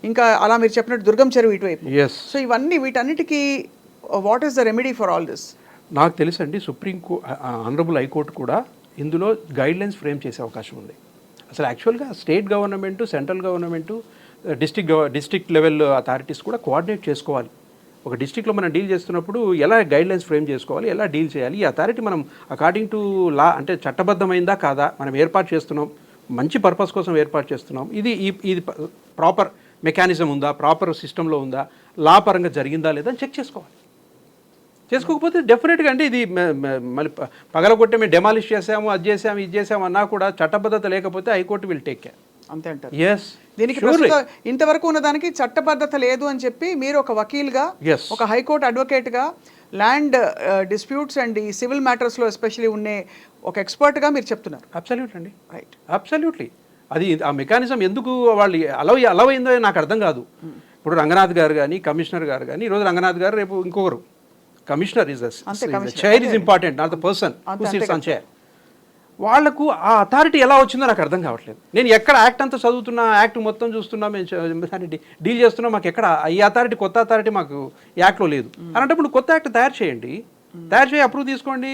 Speaker 1: ఇంకా అలా మీరు చెప్పినట్టు దుర్గం చెరువు ఇటువైపు. సో ఇవన్నీ వీటన్నిటికీ what is the remedy for all this?
Speaker 2: నాకు తెలుసండి, ఆనరబుల్ హైకోర్టు కూడా ఇందులో గైడ్ లైన్స్ ఫ్రేమ్ చేసే అవకాశం ఉంది. అసలు యాక్చువల్గా state government, central government, district level authorities కూడా కోఆర్డినేట్ చేసుకోవాలి. ఒక డిస్ట్రిక్ట్లో మనం డీల్ చేస్తున్నప్పుడు ఎలా గైడ్ లైన్స్ ఫ్రేమ్ చేసుకోవాలి, ఎలా డీల్ చేయాలి, ఈ అథారిటీ మనం అకార్డింగ్ టు లా అంటే చట్టబద్ధమైందా కాదా, మనం ఏర్పాటు చేస్తున్నాం, మంచి పర్పస్ కోసం ఏర్పాటు చేస్తున్నాం, ఇది ప్రాపర్ మెకానిజం ఉందా, ప్రాపర్ సిస్టంలో ఉందా, లా పరంగా జరిగిందా లేదా అని చెక్ చేసుకోవాలి. చేసుకోకపోతే డెఫినెట్గా అంటే ఇది మళ్ళీ పగలగొట్టే మేము డెమాలిష్ చేసాము, అది చేసాము, ఇది చేసాము అన్నా కూడా చట్టబద్ధత లేకపోతే హైకోర్టు విల్ టేక్ కేర్.
Speaker 1: అంతే అంటారు.
Speaker 2: ఎస్.
Speaker 1: దీనికి ఇంతవరకు ఉన్న దానికి చట్టబద్ధత లేదు అని చెప్పి మీరు ఒక వకీల్గా, ఒక హైకోర్టు అడ్వకేట్గా, ల్యాండ్ డిస్ప్యూట్స్ అండ్ ఈ సివిల్ మ్యాటర్స్లో ఎస్పెషల్లీ ఉండే ఒక ఎక్స్పర్ట్గా మీరు చెప్తున్నారు.
Speaker 2: అబ్సల్యూట్లీ అండి,
Speaker 1: రైట్,
Speaker 2: అబ్సల్యూట్లీ. అది ఆ మెకానిజం ఎందుకు వాళ్ళు అలవ్ అయిందో నాకు అర్థం కాదు. ఇప్పుడు రంగనాథ్ గారు కానీ, కమిషనర్ గారు కానీ, ఈరోజు రంగనాథ్ గారు, రేపు ఇంకొకరు commissioner. Chair is important, not the person who sits on chair. వాళ్లకు ఆ అథారిటీ ఎలా వచ్చిందో నాకు అర్థం కావట్లేదు. నేను ఎక్కడ యాక్ట్ అంతా చదువుతున్నా, యాక్ట్ మొత్తం చూస్తున్నా, మేము డీల్ చేస్తున్నా, మాకు ఎక్కడ ఈ అథారిటీ, కొత్త అథారిటీ మాకు యాక్ట్లో లేదు. అలాంటప్పుడు కొత్త యాక్ట్ తయారు చేయండి, అప్రూవ్ తీసుకోండి,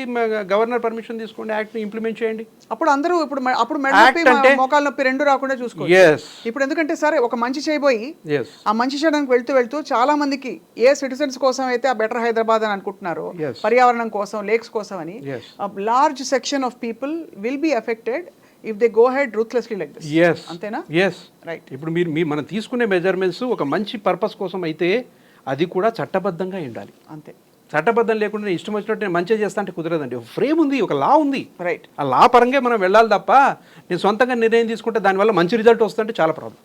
Speaker 2: గవర్నర్ పర్మిషన్ తీసుకోండి, యాక్ట్ ని ఇంప్లిమెంట్ చేయండి.
Speaker 1: అప్పుడు అందరూ ఇప్పుడు మోకాలు నొప్పి రెండు రాకుండా చూసుకోండి. ఇప్పుడు ఎందుకంటే సరే ఒక మంచి చేయబోయి ఆ మంచి చేయడానికి వెళ్తూ చాలా మందికి, ఏ సిటిజన్స్ కోసం అయితే ఆ బెటర్ హైదరాబాద్ అని అనుకుంటున్నారో, పర్యావరణం కోసం, లేక్స్ కోసం అని, large section of people will be affected if they go head ruthlessly like this. అంతేనా?
Speaker 2: రైట్. ఇప్పుడు మనం తీసుకునే మెజర్మెంట్స్ ఒక మంచి పర్పస్ కోసం అయితే అది కూడా చట్టబద్ధంగా ఉండాలి. అంతే. చట్టబద్ధం లేకుండా నేను ఇష్టం వచ్చినట్టు నేను మంచిగా చేస్తా అంటే కుదరదండి. ఒక ఫ్రేమ్ ఉంది, ఒక లా ఉంది.
Speaker 1: రైట్.
Speaker 2: ఆ లా పరంగా మనం వెళ్ళాలి తప్ప నేను సొంతంగా నిర్ణయం తీసుకుంటే దానివల్ల మంచి రిజల్ట్ వస్తుంటే చాలా ప్రాబ్లం.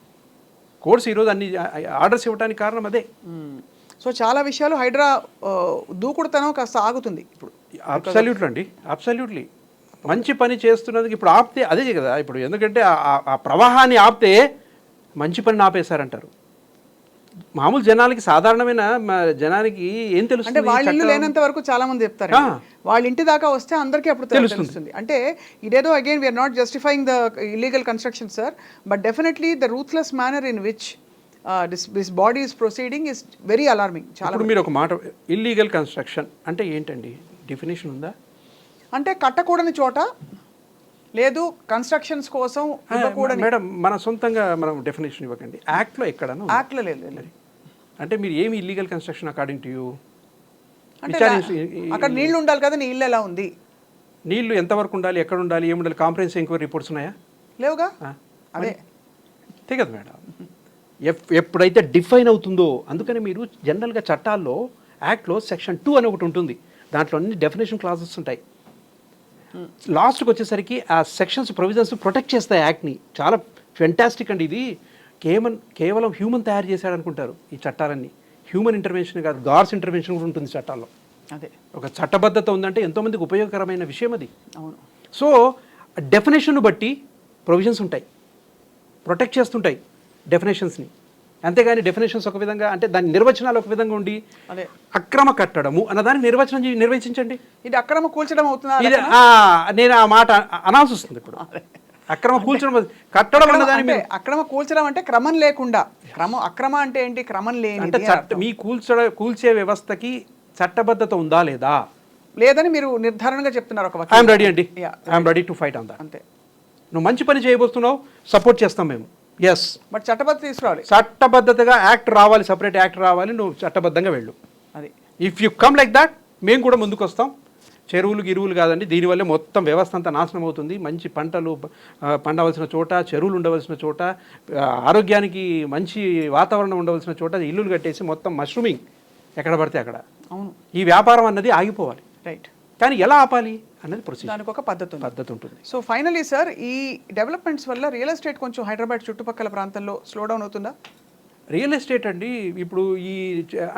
Speaker 2: కోర్ట్స్ ఈరోజు అన్ని ఆర్డర్స్ ఇవ్వడానికి కారణం అదే.
Speaker 1: సో చాలా విషయాలు హైడ్రా దూకుడుతనం కాస్త ఆగుతుంది ఇప్పుడు.
Speaker 2: అబ్సల్యూట్లీ అండి, అబ్సల్యూట్లీ. మంచి పని చేస్తున్నందుకు ఇప్పుడు ఆపితే అదే కదా ఇప్పుడు, ఎందుకంటే ఆ ప్రవాహాన్ని ఆపితే మంచి పని ఆపేశారంటారు. మామూలు జనాలకి, సాధారణమైన జనానికి ఏం
Speaker 1: అంటే
Speaker 2: తెలుస్తుంది?
Speaker 1: వాళ్ళ ఇల్లు లేనంత వరకు చాలా మంది చెప్తారు, వాళ్ళ ఇంటి దాకా వస్తే అందరికీ అప్పుడు తెలుస్తుంది. అంటే ఇదేదో again we're not justifying the illegal construction sir, but definitely the ruthless manner in which this body is proceeding is very alarming. చాలా.
Speaker 2: ఇప్పుడు మీరు ఒక మాట, ఇల్లీగల్ కన్స్ట్రక్షన్ అంటే ఏంటండి, డెఫినేషన్ ఉందా?
Speaker 1: అంటే కట్టకూడని చోట, లేదు కన్స్ట్రక్షన్స్ కోసం ఇవ్వకూడని.
Speaker 2: మేడం, మన సొంతంగా మనం డెఫినేషన్ ఇవ్వకండి, యాక్ట్లో ఎక్కడను.
Speaker 1: యాక్ట్లో లేదు.
Speaker 2: అంటే మీరు ఏమి illegal construction according to you?
Speaker 1: అంటే అక్కడ నీళ్లు ఉండాలి కదా, నీ ఇల్లు ఎలా ఉంది,
Speaker 2: నీళ్లు ఎంతవరకు ఉండాలి, ఎక్కడ ఉండాలి, ఏమి ఉండాలి, కాంప్రహెన్సివ్ ఎంక్వైరీ రిపోర్ట్స్ ఉన్నాయా?
Speaker 1: లేవుగా. అదే
Speaker 2: కదా మేడం, ఎప్పుడైతే డిఫైన్ అవుతుందో, అందుకని మీరు జనరల్గా చట్టాల్లో యాక్ట్లో సెక్షన్ 2 అని ఒకటి ఉంటుంది, దాంట్లో అన్ని డెఫినేషన్ క్లాజెస్ ఉంటాయి. లాస్ట్కి వచ్చేసరికి ఆ సెక్షన్స్, ప్రొవిజన్స్ ప్రొటెక్ట్ చేస్తాయి యాక్ట్ని. చాలా ఫెంటాస్టిక్ అండి ఇది. కేవలం హ్యూమన్ తయారు చేశాడు అనుకుంటారు ఈ చట్టాలన్నీ. హ్యూమన్ ఇంటర్వెన్షన్ కాదు, గాడ్స్ ఇంటర్వెన్షన్ కూడా ఉంటుంది చట్టాల్లో.
Speaker 1: అదే ఒక
Speaker 2: చట్టబద్ధత ఉందంటే ఎంతోమందికి ఉపయోగకరమైన విషయం అది.
Speaker 1: అవును.
Speaker 2: సో డెఫినేషన్ను బట్టి ప్రొవిజన్స్ ఉంటాయి, ప్రొటెక్ట్ చేస్తుంటాయి డెఫినేషన్స్ని. అంతేగాని డెఫినేషన్స్ ఒక విధంగా, అంటే దాని నిర్వచనాలు ఒక విధంగా ఉండి,
Speaker 1: అదే అక్రమ
Speaker 2: కట్టడము అన్నదాన్ని నిర్వచించండి.
Speaker 1: ఇది అక్రమ కూల్చడం అవుతుందా?
Speaker 2: నేను ఆ మాట అనాల్సి వస్తుంది ఇప్పుడు. అక్రమ కూల్చడం, కట్టడం అన్నదాన్ని.
Speaker 1: అక్రమ కూల్చడం అంటే క్రమం లేకుండా. అక్రమ అంటే ఏంటి? క్రమం లేని.
Speaker 2: అంటే మీ కూల్చే వ్యవస్థకి చట్టబద్ధత ఉందా లేదా
Speaker 1: లేదని మీరు నిర్ధారణగా చెప్తున్నారు. ఒక
Speaker 2: ఐఎమ్ రెడీ అండి, I'm ready to fight on that.
Speaker 1: అంతే.
Speaker 2: నువ్వు మంచి పని చేయబోతున్నావు, సపోర్ట్ చేస్తాం మేము. ఎస్,
Speaker 1: బట్ చట్టబద్ధత తీసుకురావాలి,
Speaker 2: చట్టబద్ధతగా యాక్ట్ రావాలి, సపరేట్ యాక్ట్ రావాలి, నువ్వు చట్టబద్ధంగా వెళ్ళు.
Speaker 1: అది
Speaker 2: if you come like that, మేము కూడా ముందుకు వస్తాం. చెరువులు గిరువులు కాదండి, దీనివల్లే మొత్తం వ్యవస్థ అంతా నాశనం అవుతుంది. మంచి పంటలు పండవలసిన చోట, చెరువులు ఉండవలసిన చోట, ఆరోగ్యానికి మంచి వాతావరణం ఉండవలసిన చోట ఇల్లులు కట్టేసి మొత్తం మష్రూమింగ్ ఎక్కడ పడితే అక్కడ.
Speaker 1: అవును,
Speaker 2: ఈ వ్యాపారం అన్నది ఆగిపోవాలి.
Speaker 1: రైట్.
Speaker 2: కానీ ఎలా ఆపాలి అన్నది ప్రొసీజర్,
Speaker 1: దానికి ఒక పద్ధతి ఉంటుంది.
Speaker 2: సో
Speaker 1: సో ఫైనలీ సార్, ఈ డెవలప్మెంట్స్ వల్ల రియల్ ఎస్టేట్ కొంచెం హైదరాబాద్ చుట్టుపక్కల ప్రాంతాల్లో స్లో డౌన్ అవుతుందా?
Speaker 2: రియల్ ఎస్టేట్ అండి ఇప్పుడు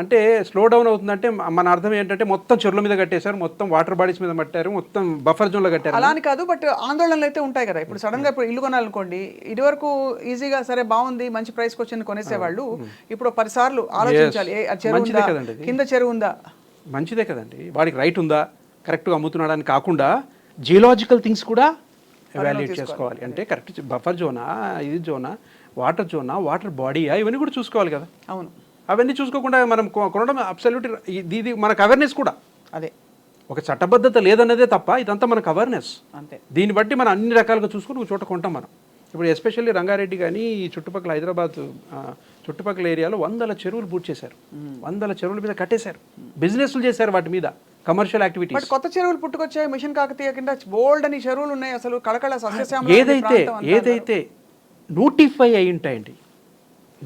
Speaker 2: అంటే స్లో డౌన్ అవుతుందంటే మన అర్థం ఏంటంటే మొత్తం చెరువుల మీద కట్టేశారు, మొత్తం వాటర్ బాడీస్ మీద కట్టారు, మొత్తం బఫర్ జోన్లో కట్టారు.
Speaker 1: అలా అని కాదు, బట్ ఆందోళనలు అయితే ఉంటాయి కదా. ఇప్పుడు సడన్ గా ఇప్పుడు ఇల్లు కొనాలనుకోండి, ఇదివరకు ఈజీగా సరే బాగుంది మంచి ప్రైస్కి వచ్చింది కొనేసేవాళ్ళు. ఇప్పుడు 10 సార్లు ఆలోచించాలి, చెరువు ఉందా, కింద చెరువు ఉందా.
Speaker 2: మంచిదే కదండి, వాడికి రైట్ ఉందా, కరెక్ట్గా అమ్ముతున్నాడని కాకుండా జియోలాజికల్ థింగ్స్ కూడా ఎవాల్యుయేట్ చేసుకోవాలి. అంటే కరెక్ట్ బఫర్ జోనా, ఇది జోనా, వాటర్ జోనా, వాటర్ బాడీయా, ఇవన్నీ కూడా చూసుకోవాలి కదా.
Speaker 1: అవును,
Speaker 2: అవన్నీ చూసుకోకుండా మనం కొనడం అబ్సల్యూట్. ఇది మనకు అవేర్నెస్ కూడా.
Speaker 1: అదే
Speaker 2: ఒక చట్టబద్ధత లేదన్నదే తప్ప ఇదంతా మనకు అవేర్నెస్.
Speaker 1: అంతే.
Speaker 2: దీన్ని బట్టి మనం అన్ని రకాలుగా చూసుకుని ఒక చోట కొంటాం మనం. ఇప్పుడు ఎస్పెషల్లీ రంగారెడ్డి కానీ ఈ చుట్టుపక్కల హైదరాబాద్ చుట్టుపక్కల ఏరియాలో 100 చెరువులు పూర్తి చేశారు, 100 చెరువుల మీద కట్టేశారు, బిజినెస్లు చేశారు వాటి మీద, కమర్షియల్ యాక్టివిటీస్.
Speaker 1: బట్ కొత్త చెరువులు పుట్టుకొచ్చాయి, మిషన్ కాకతీయ కింద బోల్డ్ అని చెరువులు ఉన్నాయి. అసలు కళకళ సస్యశ్యామల.
Speaker 2: ఏదైతే నోటిఫై అయి ఉంటాయండి,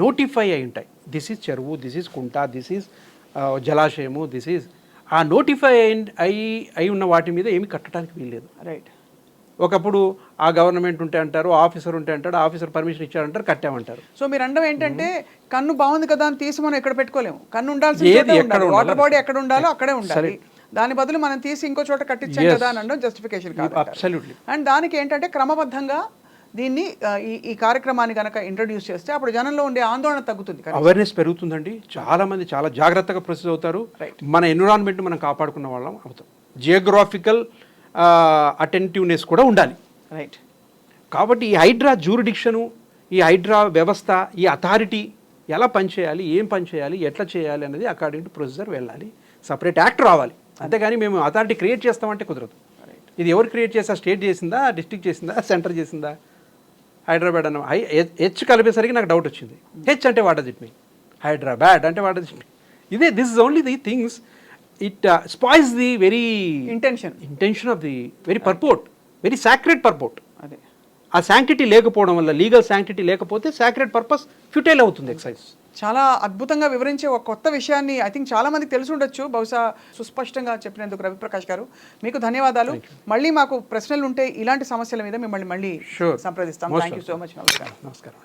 Speaker 2: నోటిఫై అయి ఉంటాయి, దిస్ ఈజ్ చెరువు, this is Kunta, this is జలాశయము, this is, ఆ నోటిఫై అయి ఉన్న వాటి మీద ఏమి కట్టడానికి వీల్లేదు.
Speaker 1: రైట్.
Speaker 2: ఒకప్పుడు ఆ గవర్నమెంట్ ఉంటే అంటారు, ఆఫీసర్ ఉంటే అంటాడు, ఆఫీసర్ పర్మిషన్ ఇచ్చారంటారు, కట్టామంటారు.
Speaker 1: సో మీరు అండం ఏంటంటే కన్ను బాగుంది కదా అని తీసి మనం ఎక్కడ పెట్టుకోలేము, కన్ను ఉండాల్సింది వాటర్ బాడీ ఎక్కడ ఉండాలో అక్కడే ఉండాలి. దాని బదులు మనం తీసి ఇంకో చోట కట్టించాం కదా అని అనడం జస్టిఫికేషన్ కాదు.
Speaker 2: అబ్సల్యూట్లీ.
Speaker 1: అండ్ దానికి ఏంటంటే క్రమబద్ధంగా దీన్ని ఈ కార్యక్రమాన్ని కనుక ఇంట్రడ్యూస్ చేస్తే అప్పుడు జనంలో ఉండే ఆందోళన తగ్గుతుంది,
Speaker 2: అవేర్నెస్ పెరుగుతుందండి. చాలా మంది చాలా జాగ్రత్తగా ప్రొసీజ్ అవుతారు, మన ఎన్విరాన్మెంట్ మనం కాపాడుకున్న వాళ్ళం అవుతాం. జియోగ్రాఫికల్ అటెంటివ్నెస్ కూడా ఉండాలి.
Speaker 1: రైట్.
Speaker 2: కాబట్టి ఈ హైడ్రా జ్యూరిడిక్షను, ఈ హైడ్రా వ్యవస్థ, ఈ అథారిటీ ఎలా పనిచేయాలి, ఏం పని చేయాలి, ఎట్లా చేయాలి అనేది అకార్డింగ్ టు ప్రొసీజర్ వెళ్ళాలి, సపరేట్ యాక్ట్ రావాలి. అంతేగాని మేము అథారిటీ క్రియేట్ చేస్తామంటే కుదరదు. ఇది ఎవరు క్రియేట్ చేస్తా, స్టేట్ చేసిందా, డిస్ట్రిక్ట్ చేసిందా, సెంటర్ చేసిందా? హైదరాబాద్ అన్న హెచ్ కలిపేసరికి నాకు డౌట్ వచ్చింది. హెచ్ అంటే what does it mean, Hyderabad అంటే వాట్ డస్ ఇట్ మీన్. ఇదే this is only the things, it spoils the very intention of the very పర్పోర్ట్, very sacred పర్పోర్ట్.
Speaker 1: అదే
Speaker 2: ఆ శాంక్టిటీ లేకపోవడం వల్ల, లీగల్ శాంక్టిటీ లేకపోతే సాక్రెడ్ పర్పస్ ఫ్యూటైల్ అవుతుంది ఎక్సైజ్.
Speaker 1: చాలా అద్భుతంగా వివరించే ఒక కొత్త విషయాన్ని ఐ థింక్ చాలా మందికి తెలిసి ఉండొచ్చు, బహుశా సుస్పష్టంగా చెప్పినందుకు రవిప్రకాష్ గారు మీకు ధన్యవాదాలు. మళ్ళీ మాకు ప్రశ్నలు ఉంటే ఇలాంటి సమస్యల మీద మిమ్మల్ని మళ్ళీ సంప్రదిస్తాం. Thank you so much. నమస్కారం.